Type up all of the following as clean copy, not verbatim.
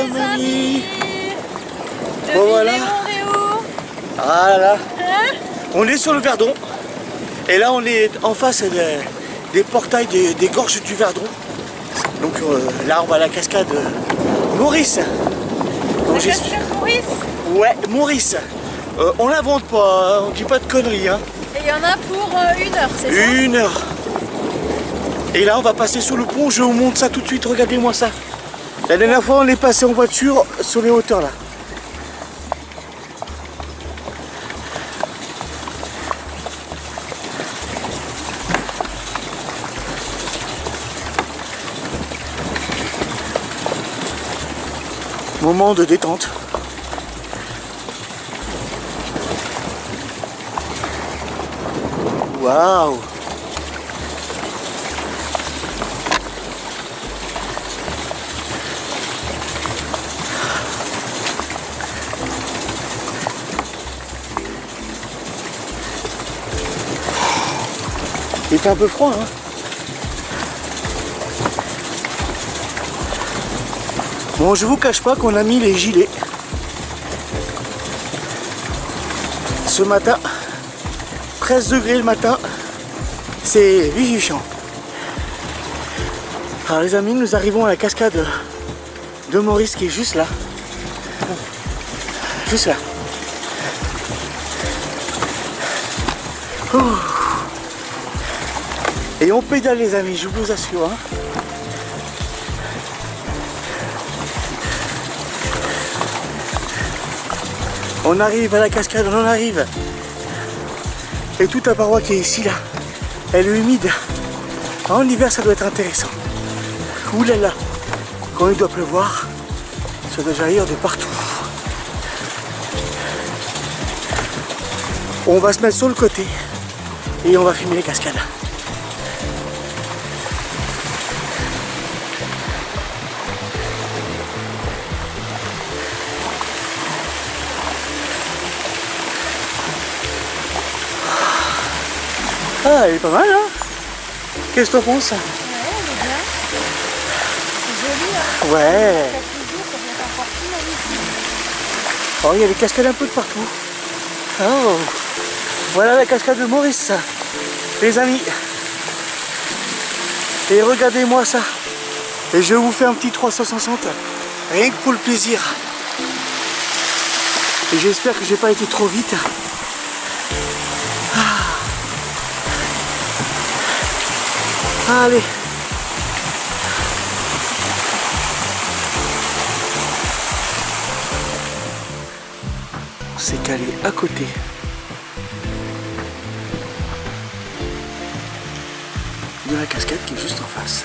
les amis. Bon voilà. Ah là là. Hein? On est sur le Verdon. Et là on est en face des portails des gorges du Verdon. Donc là on va à la cascade Maurice. La cascade Maurice? Ouais, Maurice. On l'invente pas, on dit pas de conneries. Hein. Et il y en a pour 1 heure, c'est ça? 1 heure. Et là on va passer sous le pont, je vous montre ça tout de suite, regardez-moi ça. La dernière fois on est passé en voiture sur les hauteurs là. Moment de détente. Waouh! Il fait un peu froid, hein? Bon, je vous cache pas qu'on a mis les gilets. Ce matin, 13 degrés le matin, c'est vivifiant. Alors les amis, nous arrivons à la cascade de Maurice qui est juste là. Juste là. Ouh. Et on pédale les amis, je vous assure. Hein. On arrive à la cascade, on en arrive. Et toute la paroi qui est ici, là, elle est humide. En hiver, ça doit être intéressant. Ouh là là, quand il doit pleuvoir, ça doit jaillir de partout. On va se mettre sur le côté et on va filmer les cascades. Ah, elle est pas mal, hein? Qu'est-ce que t'en penses? Ouais, elle est bien. C'est joli, hein? Ouais. Quelques jours, ça devient encore plus magnifique. Oh, il y a des cascades un peu de partout. Oh. Voilà la cascade de Maurice, les amis. Et regardez-moi ça. Et je vous fais un petit 360, rien que pour le plaisir. Et j'espère que j'ai pas été trop vite. Allez. On s'est calé à côté. De la cascade qui est juste en face.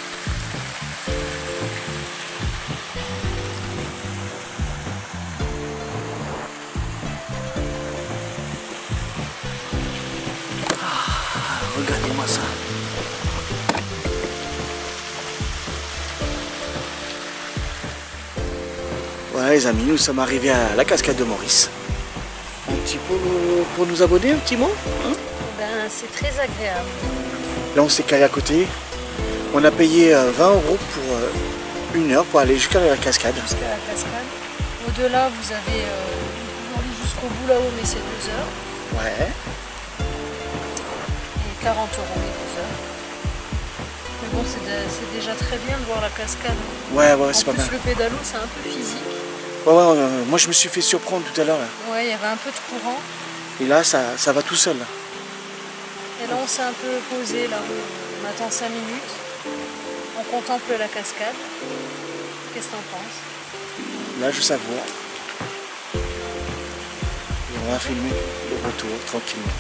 Regardez-moi ça. Voilà les amis, nous sommes arrivés à la cascade de Maurice. Un petit peu pour nous abonner, un petit mot hein? Ben, c'est très agréable. Là on s'est calé à côté. On a payé 20 € pour 1 heure pour aller jusqu'à la cascade. Jusqu'à la cascade. Au-delà, vous avez jusqu'au bout là-haut, mais c'est 2 heures. Ouais. Et 40 € les 2 heures. Mais bon, c'est déjà très bien de voir la cascade. Ouais, c'est pas mal. En plus, le pédalo, c'est un peu physique. Ouais, moi je me suis fait surprendre tout à l'heure là. Ouais, il y avait un peu de courant. Et là, ça va tout seul. Là. Et là, on s'est un peu posé là. On attend 5 minutes. On contemple la cascade. Qu'est-ce que t'en penses? Là, je savoure. Et on va filmer le retour tranquillement.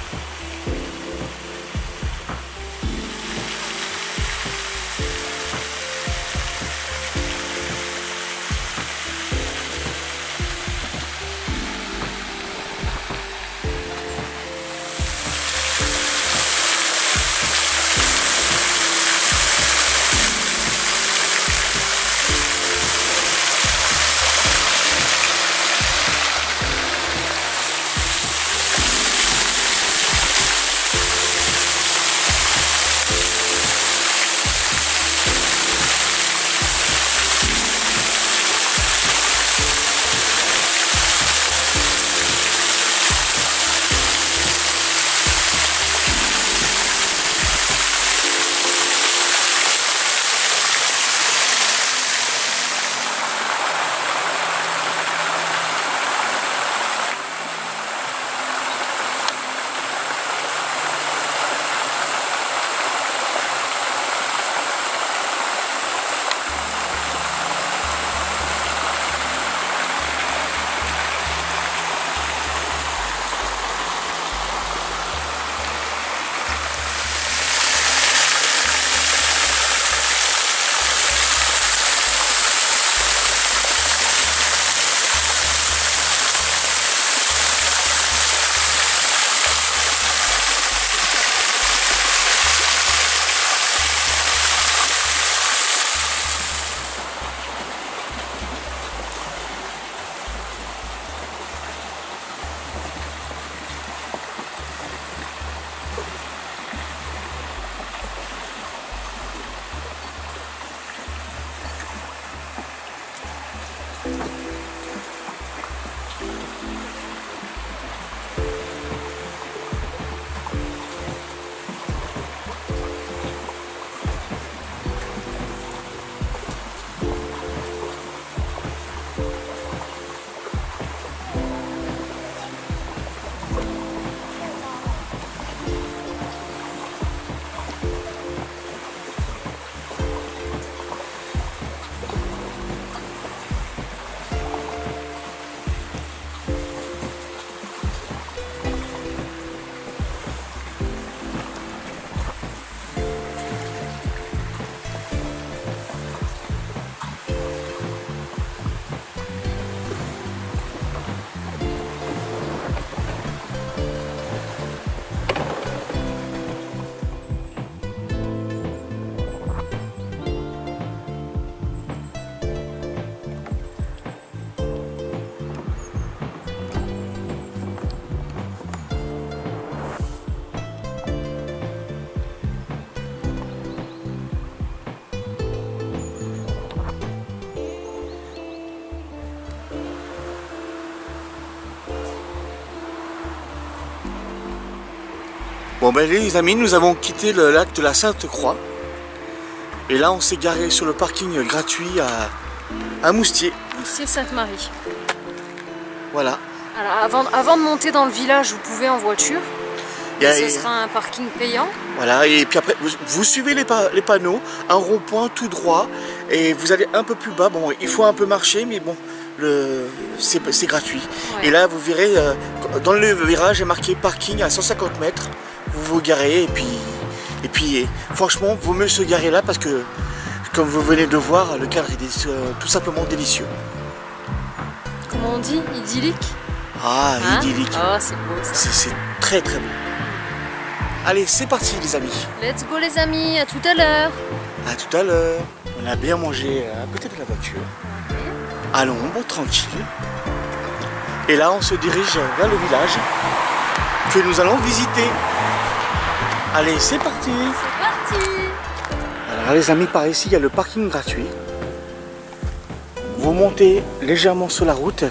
Bon ben les amis, nous avons quitté le lac de la Sainte-Croix. Et là on s'est garé sur le parking gratuit à Moustier. Moustier-Sainte-Marie. Voilà. Alors avant de monter dans le village, vous pouvez en voiture. Ce sera un parking payant. Voilà, et puis après, vous suivez les panneaux, un rond-point tout droit, et vous allez un peu plus bas. Bon, il faut un peu marcher, mais bon, c'est gratuit. Ouais. Et là, vous verrez, dans le virage, il est marqué parking à 150 mètres. Vous vous garez, et puis franchement, vaut mieux se garer là, parce que, comme vous venez de voir, le cadre est tout simplement délicieux. Comment on dit? Idyllique? Ah, hein? Idyllique. Oh, c'est beau ça. C'est très très beau. Allez, c'est parti les amis. Let's go les amis, à tout à l'heure. À tout à l'heure. On a bien mangé à côté de la voiture. À l'ombre, tranquille. Et là, on se dirige vers le village que nous allons visiter. Allez, c'est parti. C'est parti. Alors les amis, par ici, il y a le parking gratuit. Vous montez légèrement sur la route.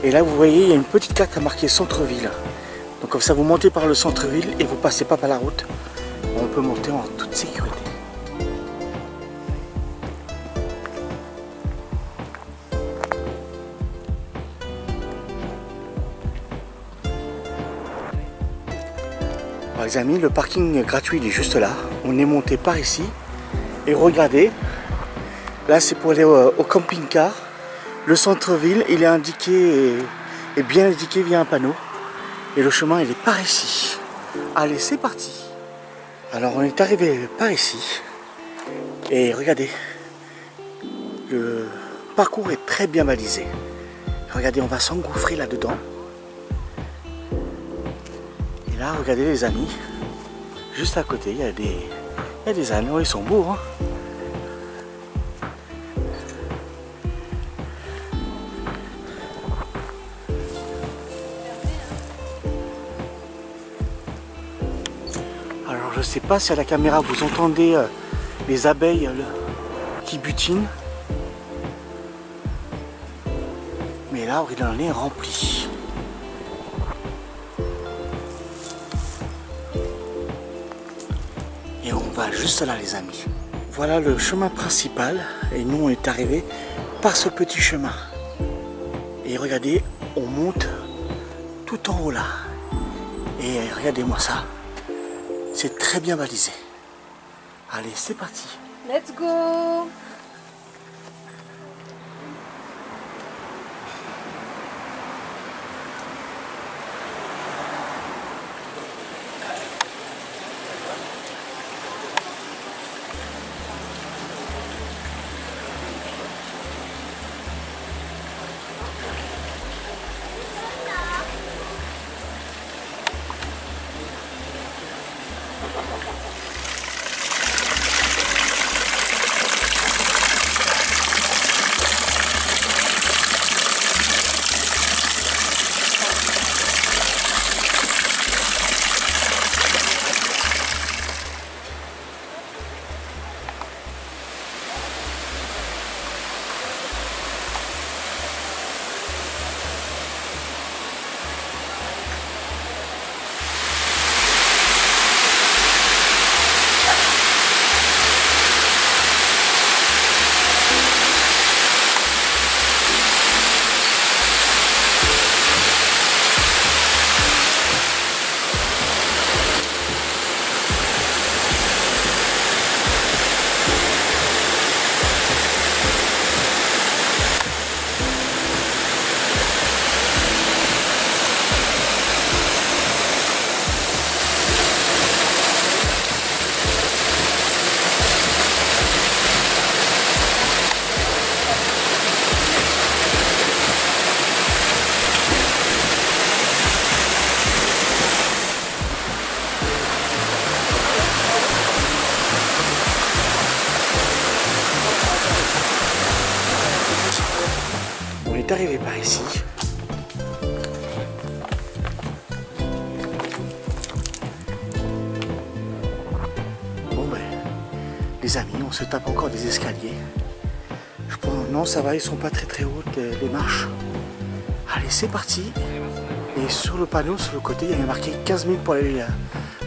Et là, vous voyez, il y a une petite carte à marquer centre-ville. Donc comme ça, vous montez par le centre-ville et vous passez pas par la route. On peut monter en toute sécurité. Alors, les amis, le parking gratuit il est juste là. On est monté par ici. Et regardez, là c'est pour aller au camping-car. Le centre-ville, il est indiqué et bien indiqué via un panneau. Et le chemin, il est par ici. Allez, c'est parti. Alors, on est arrivé par ici. Et regardez, le parcours est très bien balisé. Regardez, on va s'engouffrer là-dedans. Et là, regardez les amis, juste à côté, il y a des anneaux, ils sont beaux, hein. Alors je sais pas si à la caméra vous entendez les abeilles qui butinent. Mais l'arbre il en est rempli. Et on va juste là les amis. Voilà le chemin principal et nous on est arrivé par ce petit chemin. Et regardez, on monte tout en haut là. Et regardez-moi ça. C'est très bien balisé. Allez, c'est parti. Let's go! On est arrivé par ici. Bon ben, les amis, on se tape encore des escaliers. Je pense, non ça va, ils sont pas très hautes les marches. Allez, c'est parti. Et sur le panneau, sur le côté, il y avait marqué 15 000 pour aller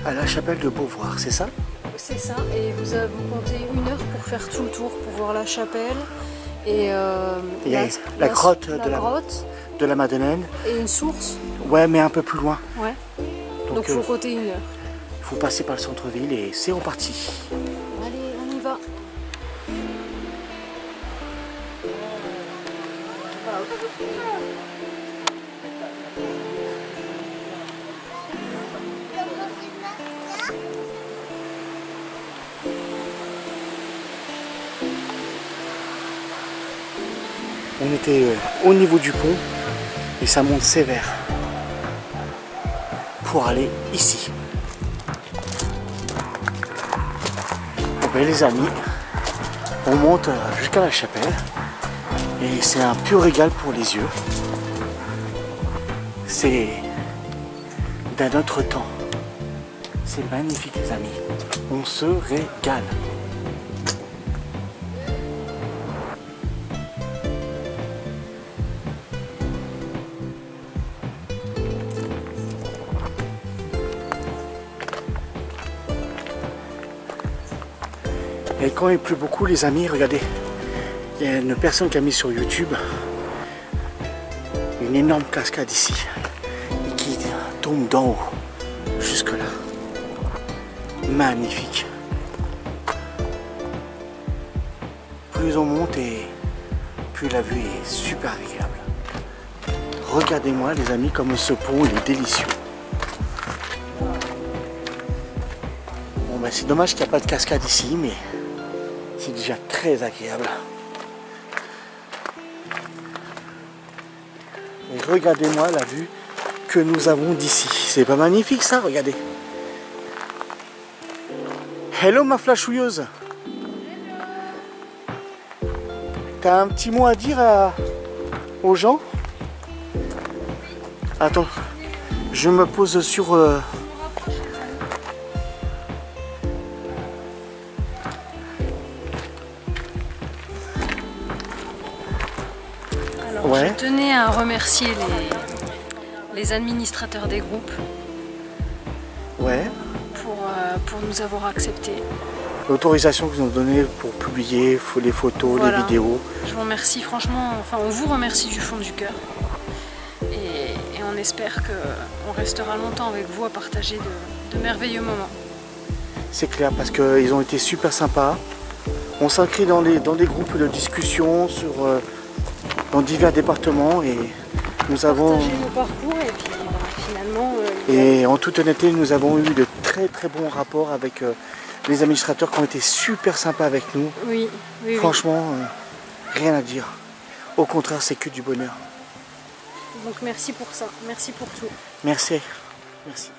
à la chapelle de Beauvoir, c'est ça? C'est ça, et vous comptez 1 heure pour faire tout le tour, pour voir la chapelle et la grotte de la Madeleine. Et une source. Ouais, mais un peu plus loin. Ouais. Donc il faut compter 1 heure. Il faut passer par le centre-ville et c'est reparti. Allez, on y va. On était au niveau du pont et ça monte sévère pour aller ici. Bon ben les amis, on monte jusqu'à la chapelle et c'est un pur régal pour les yeux. C'est d'un autre temps. C'est magnifique les amis. On se régale. Et quand il pleut beaucoup les amis, regardez, il y a une personne qui a mis sur YouTube une énorme cascade ici et qui tombe d'en haut jusque là. Magnifique. Plus on monte et plus la vue est super agréable. Regardez-moi les amis comme ce pont il est délicieux. Bon ben c'est dommage qu'il n'y a pas de cascade ici mais c'est déjà très agréable. Et regardez-moi la vue que nous avons d'ici. C'est pas magnifique ça, regardez. Hello ma flashouilleuse. T'as un petit mot à dire aux gens? Attends, je me pose sur... Alors, je tenais à remercier les administrateurs des groupes pour nous avoir accepté. L'autorisation qu'ils nous ont donnée pour publier les photos, les vidéos. Je vous remercie franchement, enfin on vous remercie du fond du cœur. Et on espère qu'on restera longtemps avec vous à partager de merveilleux moments. C'est clair parce qu'ils ont été super sympas. On s'inscrit dans des groupes de discussion dans divers départements et nous avons... Partager nos parcours et puis finalement... Et en toute honnêteté, nous avons eu de très bons rapports avec les administrateurs qui ont été super sympas avec nous. Oui. Franchement, rien à dire. Au contraire, c'est que du bonheur. Donc merci pour ça, merci pour tout. Merci. Merci.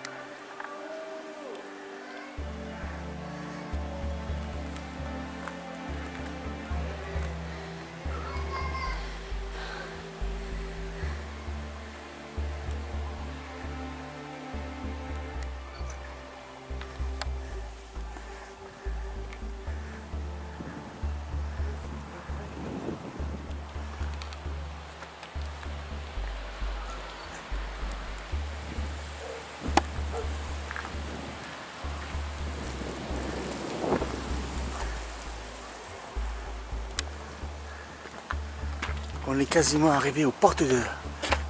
On est quasiment arrivé aux portes de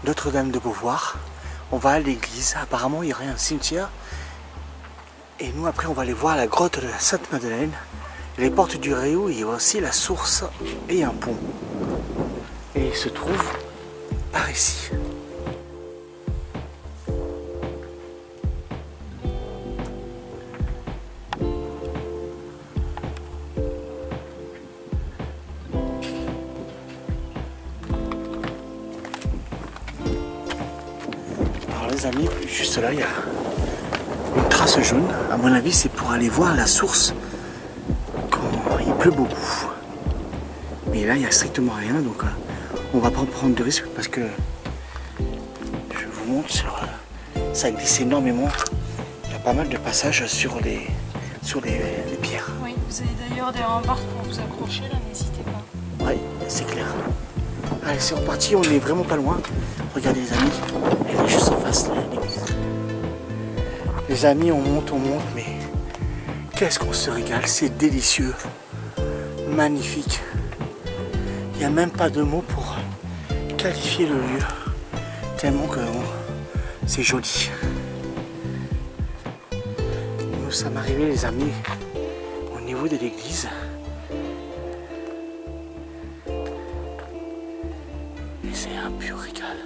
Notre-Dame de Beauvoir. On va à l'église. Apparemment, il y aurait un cimetière. Et nous, après, on va aller voir la grotte de la Sainte-Madeleine. Les portes du Réau, il y a aussi la source et un pont. Et il se trouve par ici. Les amis, juste là il y a une trace jaune. À mon avis c'est pour aller voir la source quand il pleut beaucoup. Mais là il n'y a strictement rien donc on va pas prendre de risque parce que je vous montre ça glisse énormément. Il y a pas mal de passages sur les pierres. Oui, vous avez d'ailleurs des rambardes pour vous accrocher là, n'hésitez pas. Oui, c'est clair. Allez c'est reparti, on est vraiment pas loin. Regardez les amis, elle est juste en face de l'église. Les amis, on monte, mais qu'est-ce qu'on se régale, c'est délicieux, magnifique. Il n'y a même pas de mots pour qualifier le lieu, tellement que c'est joli. Nous sommes arrivés, les amis, au niveau de l'église. Et c'est un pur régal.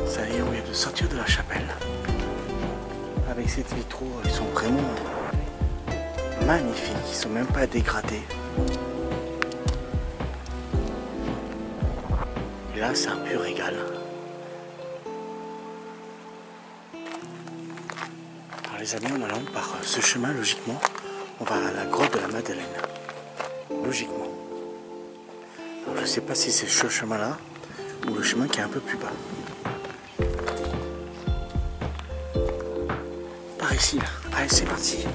Ça y est, on vient de sortir de la chapelle. Avec ces vitraux, ils sont vraiment magnifiques, ils sont même pas dégradés. Et là, c'est un pur régal. Alors les amis, en allant par ce chemin, logiquement, on va à la grotte de la Madeleine. Logiquement. Alors, je ne sais pas si c'est ce chemin-là ou le chemin qui est un peu plus bas. Par ici, là. Allez, c'est parti.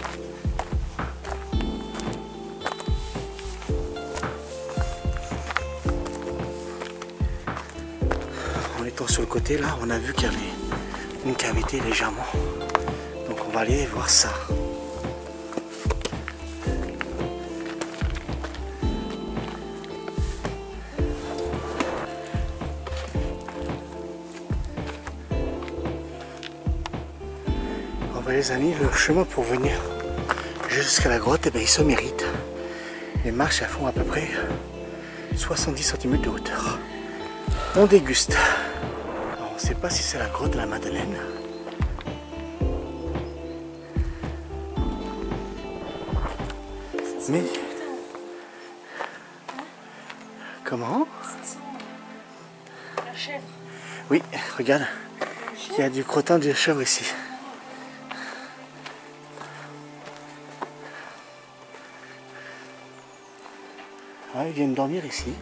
En étant sur le côté, là, on a vu qu'il y avait une cavité légèrement. Donc on va aller voir ça. Les amis, le chemin pour venir jusqu'à la grotte, eh bien, il se mérite. Les marches elles font à peu près 70 cm de hauteur. On déguste. Alors, on ne sait pas si c'est la grotte de la Madeleine. Mais comment? La chèvre. Oui, regarde, il y a du crottin de chèvre ici. Ah, ils viennent dormir ici.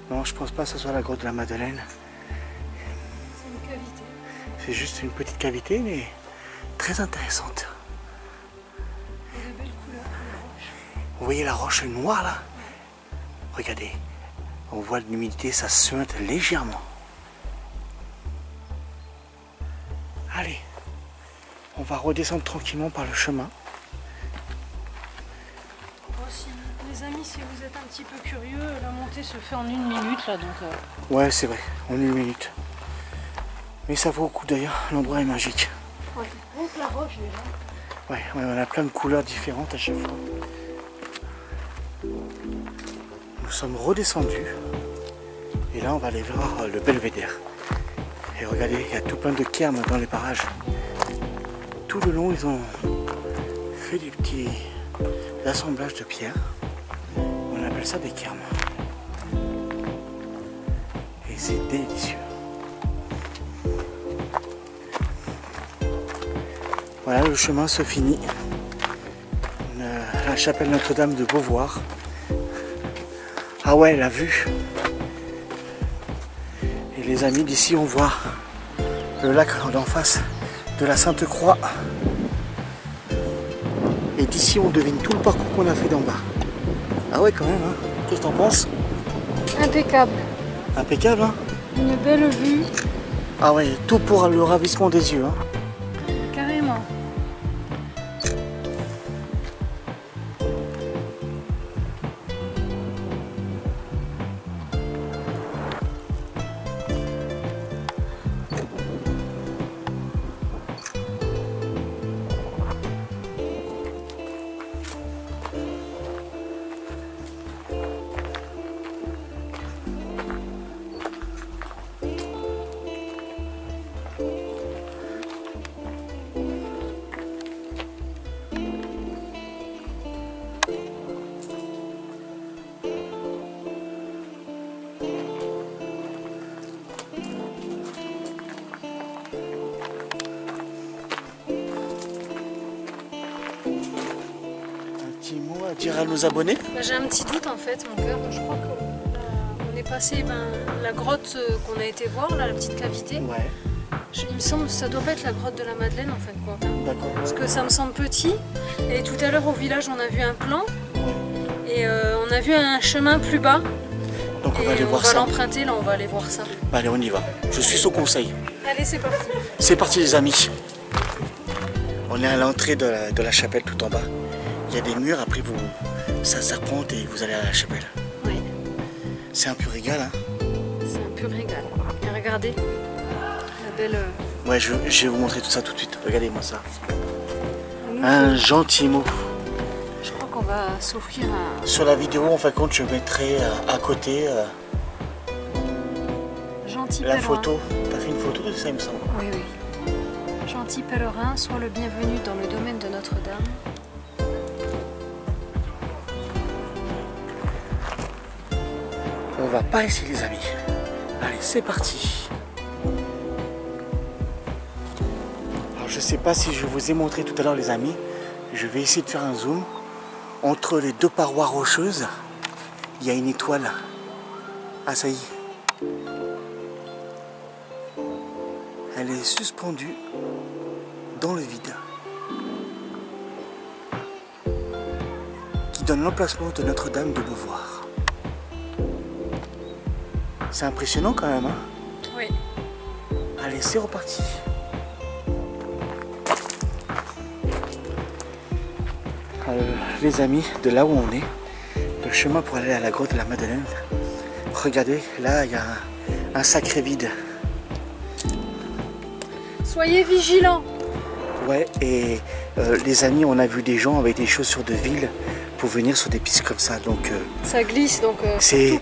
Non, je pense pas que ce soit la grotte de la Madeleine. C'est une cavité. C'est juste une petite cavité, mais très intéressante. Il y a de belles couleurs pour les roches. Vous voyez la roche noire là? Regardez, on voit l'humidité, ça suinte légèrement. Allez. On va redescendre tranquillement par le chemin. Voici, les amis, si vous êtes un petit peu curieux, la montée se fait en 1 minute là, donc. Ouais, c'est vrai, en 1 minute. Mais ça vaut le coup d'ailleurs, l'endroit est magique. Ouais, donc la roche déjà. Ouais, on a plein de couleurs différentes à chaque fois. Nous sommes redescendus. Et là, on va aller voir le belvédère. Et regardez, il y a tout plein de cairns dans les parages. Tout le long, ils ont fait des petits assemblages de pierres. On appelle ça des cairns. Et c'est délicieux. Voilà, le chemin se finit. La chapelle Notre-Dame de Beauvoir. Ah ouais, la vue. Et les amis, d'ici, on voit le lac d'en face de la Sainte-Croix. Et d'ici, on devine tout le parcours qu'on a fait d'en bas. Ah ouais, quand même, hein. Qu'est-ce que t'en penses? Impeccable. Impeccable, hein. Une belle vue. Ah ouais, tout pour le ravissement des yeux, hein. Carrément. Dire à nos abonnés? J'ai un petit doute en fait, mon cœur. Je crois qu'on est passé la grotte qu'on a été voir, là, la petite cavité. Ouais. Il me semble que ça doit pas être la grotte de la Madeleine en fin de compte. D'accord. Parce que ça me semble petit. Et tout à l'heure au village, on a vu un plan. Et on a vu un chemin plus bas. Donc on va aller voir ça. ça. On va l'emprunter, là on va aller voir ça. Bah, allez, on y va. Je suis au conseil. Allez, c'est parti. C'est parti les amis. On est à l'entrée de la chapelle tout en bas. Il y a des murs, après ça serpente et vous allez à la chapelle. Oui. C'est un pur régal, hein. C'est un pur régal. Et regardez, la belle... Ouais, je vais vous montrer tout ça tout de suite. Regardez-moi ça. Un gentil mot. Je crois qu'on va s'offrir un... Sur la vidéo, en fin de compte, je mettrai à côté gentil la pèlerin. photo. T'as fait une photo de ça, il me semble. Oui, oui. Gentil pèlerin, sois le bienvenu dans le domaine de Notre-Dame. On va pas ici les amis. Allez, c'est parti. Alors je sais pas si je vous ai montré tout à l'heure les amis. Je vais essayer de faire un zoom. Entre les deux parois rocheuses, il y a une étoile. Ah ça y est. Elle est suspendue dans le vide. Qui donne l'emplacement de Notre-Dame de Beauvoir. C'est impressionnant quand même, hein? Oui. Allez, c'est reparti. Les amis, de là où on est, le chemin pour aller à la grotte de la Madeleine. Regardez, là, il y a un sacré vide. Soyez vigilants. Ouais, et les amis, on a vu des gens avec des chaussures de ville pour venir sur des pistes comme ça, donc ça glisse, donc c'est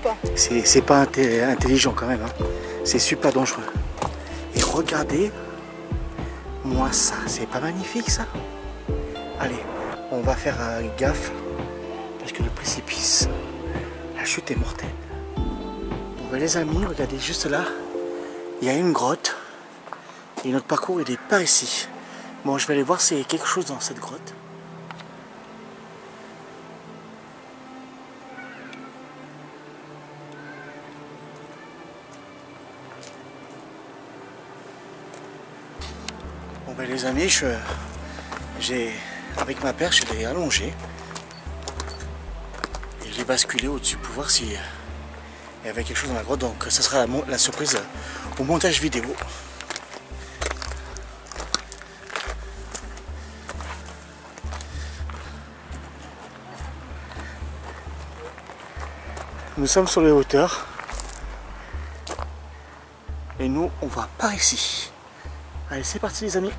pas. intelligent quand même, hein. C'est super dangereux. Et regardez moi ça, c'est pas magnifique ça? Allez, on va faire gaffe parce que le précipice, la chute est mortelle. Bon ben les amis, regardez juste là, il y a une grotte et notre parcours il est par ici. Bon, je vais aller voir s'il y a quelque chose dans cette grotte. Bon ben les amis, avec ma perche, je l'ai allongée et j'ai basculé au-dessus pour voir s'il y avait quelque chose dans la grotte. Donc ça sera la surprise au montage vidéo. Nous sommes sur les hauteurs et nous on va par ici. Allez, c'est parti les amis.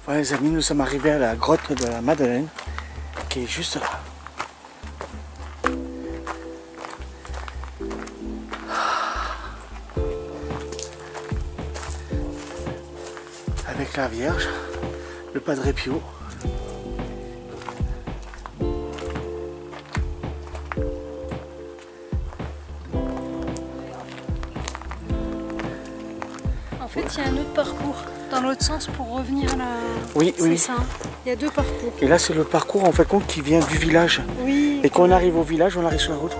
Voilà les amis, nous sommes arrivés à la grotte de la Madeleine qui est juste là. Avec la Vierge, le Padre Pio. En fait, il y a un autre parcours dans l'autre sens pour revenir à la... Oui, oui. C'est ça. Il y a deux parcours. Et là, c'est le parcours en fait compte qui vient du village. Oui. Et quand on arrive au village, on arrive sur la route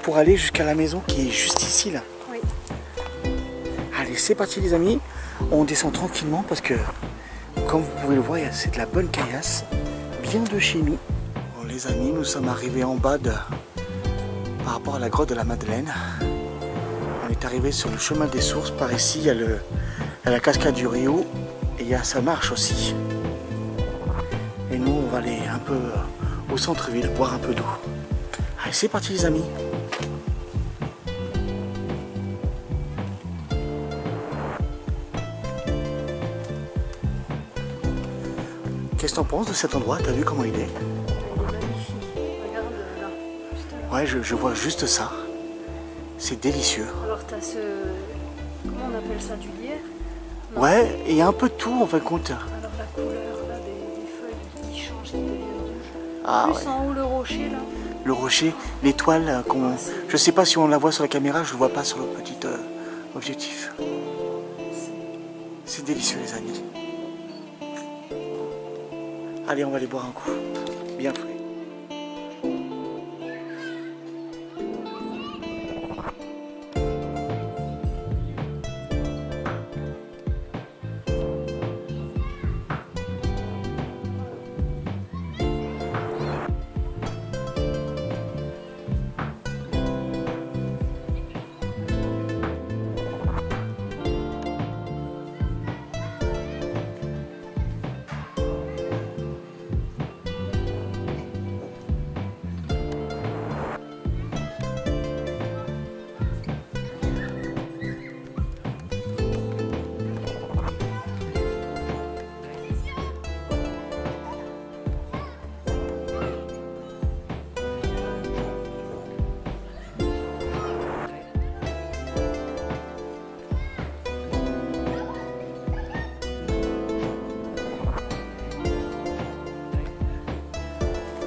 pour aller jusqu'à la maison qui est juste ici là. Oui. Allez, c'est parti les amis. On descend tranquillement parce que, comme vous pouvez le voir, c'est de la bonne caillasse, bien de chez nous. Bon les amis, nous sommes arrivés en bas par rapport à la grotte de la Madeleine. On est arrivé sur le chemin des sources. Par ici, il y a la cascade du Rio et il y a sa marche aussi. Et nous, on va aller un peu au centre-ville, boire un peu d'eau. Allez, c'est parti les amis. Qu'est-ce que t'en penses de cet endroit? T'as vu comment il est? Il est magnifique. Regarde là, juste là. Ouais, je vois juste ça. C'est délicieux. Alors t'as ce... Comment on appelle ça, du lierre? Non. Ouais, et il y a un peu de tout en fin de compte. Alors la couleur là, des feuilles qui changent, qui deviennent rouges. Ah, Plus ouais. en haut le rocher là. Le rocher, l'étoile, je sais pas si on la voit sur la caméra, je ne vois pas sur le petit objectif. C'est délicieux les amis. Allez, on va aller boire un coup. Bien frais.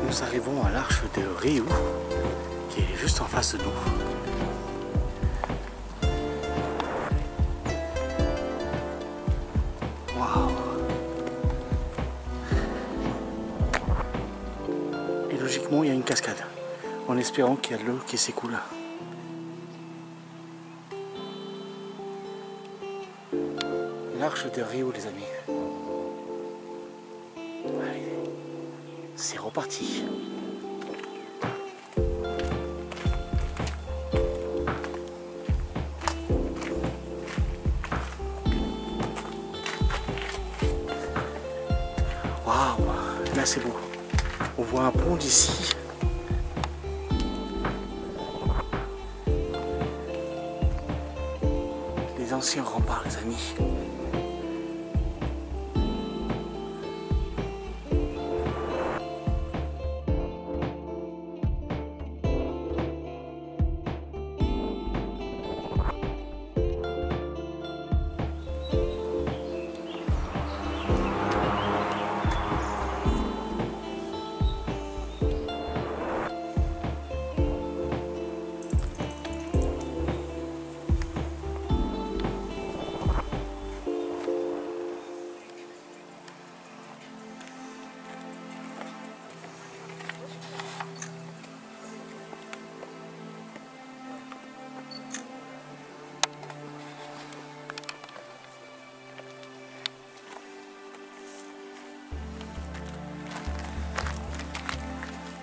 Nous arrivons à l'arche de Rio, qui est juste en face de nous. Waouh! Et logiquement, il y a une cascade, en espérant qu'il y a de l'eau qui s'écoule. L'arche de Rio, les amis. Allez. C'est reparti. Waouh, là c'est beau. On voit un pont d'ici. Les anciens remparts, les amis.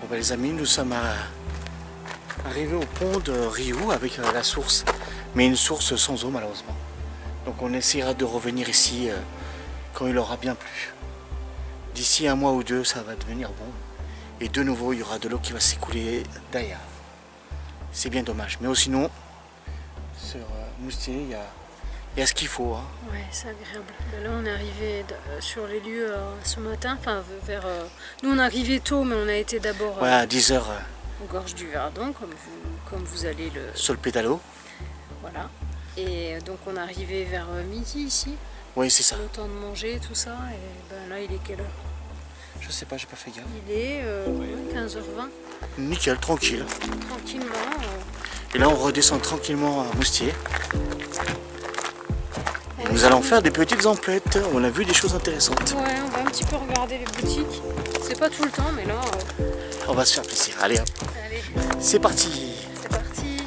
Bon bah les amis, nous sommes arrivés au pont de Rio avec la source, mais une source sans eau malheureusement. Donc on essaiera de revenir ici quand il aura bien plu. D'ici un mois ou deux, ça va devenir bon. Et de nouveau, il y aura de l'eau qui va s'écouler d'ailleurs. C'est bien dommage. Mais sinon, sur Moustier, il y a ce qu'il faut. Hein. Ouais, c'est agréable. Ben là, on est arrivé sur les lieux ce matin. Enfin, vers. Nous, on est arrivé tôt, mais on a été d'abord Ouais, à 10 h. aux gorges du Verdon, comme vous allez le. Sur le pédalo. Voilà. Et donc, on est arrivé vers midi ici. Oui, c'est ça. Le temps de manger, tout ça. Et ben là, il est quelle heure? Je sais pas, j'ai pas fait gaffe. Il est 15h20. Nickel, tranquille. Tranquillement. Et là, on redescend tranquillement à Moustier. Et nous allons faire des petites emplettes. On a vu des choses intéressantes. Ouais, on va un petit peu regarder les boutiques. C'est pas tout le temps, mais là. On va se faire plaisir. Allez, hop. Allez, C'est parti. c'est parti.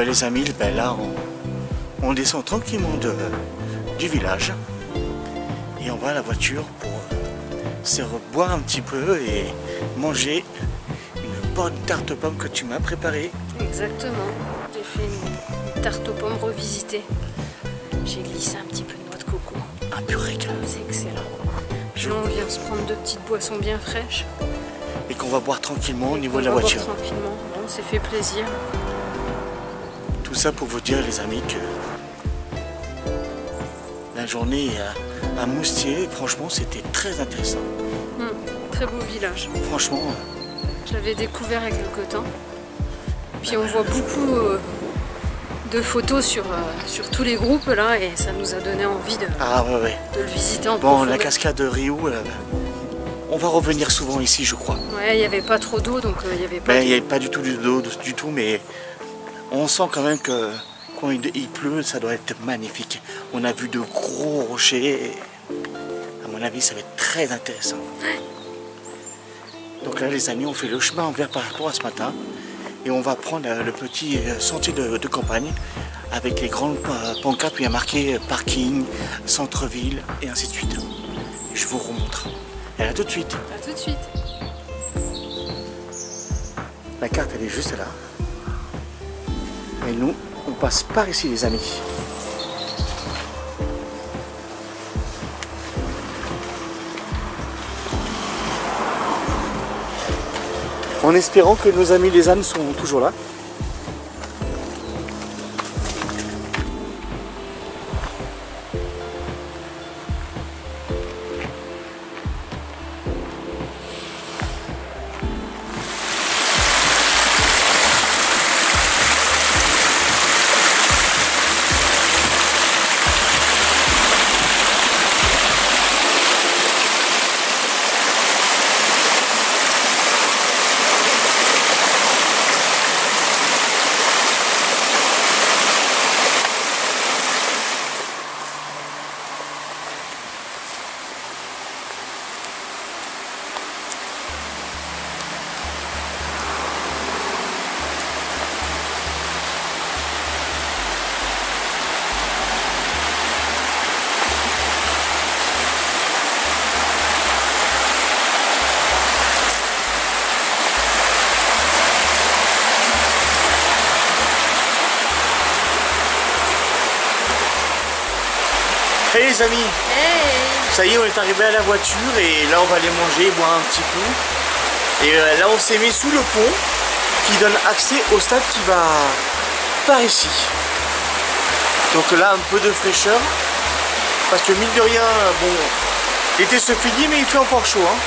les amis, ben là on descend tranquillement du village et on va à la voiture pour se boire un petit peu et manger une bonne tarte aux pommes que tu m'as préparée. Exactement, j'ai fait une tarte aux pommes revisitée. J'ai glissé un petit peu de noix de coco. Un pur régal. C'est excellent. Puis là on vient se prendre 2 petites boissons bien fraîches. Et qu'on va boire tranquillement au niveau de la voiture. Tranquillement, on s'est fait plaisir. Tout ça pour vous dire les amis que la journée à Moustier, franchement c'était très intéressant. Très beau village. Franchement. Je l'avais découvert il y a quelque temps. Puis on voit beaucoup de photos sur tous les groupes là et ça nous a donné envie de le visiter en profondeur. Bon, la cascade de Rio, on va revenir souvent ici je crois. Ouais, il n'y avait pas trop d'eau donc il n'y avait pas. Il n'y avait pas du tout d'eau du tout, mais on sent quand même que quand il pleut ça doit être magnifique. On a vu de gros rochers et à mon avis ça va être très intéressant. Ouais. Donc là les amis on fait le chemin envers par rapport à ce matin et on va prendre le petit sentier de campagne avec les grandes pancartes où il y a marqué parking, centre-ville et ainsi de suite. Je vous remontre. Et à tout de suite. À tout de suite. La carte elle est juste là. Et nous on passe par ici les amis. En espérant que nos amis les ânes sont toujours là. Hey les amis, ça y est on est arrivé à la voiture et là on va aller manger, boire un petit coup. Et là on s'est mis sous le pont qui donne accès au stade qui va par ici. Donc là un peu de fraîcheur parce que mine de rien, bon, l'été se finit mais il fait encore chaud. Hein.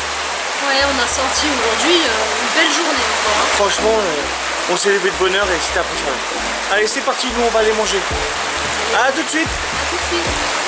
Ouais, on a senti aujourd'hui une belle journée encore. Hein. Franchement, on s'est levé de bonne heure et c'était impressionnant. Allez c'est parti, nous on va aller manger. A tout de suite. À tout de suite.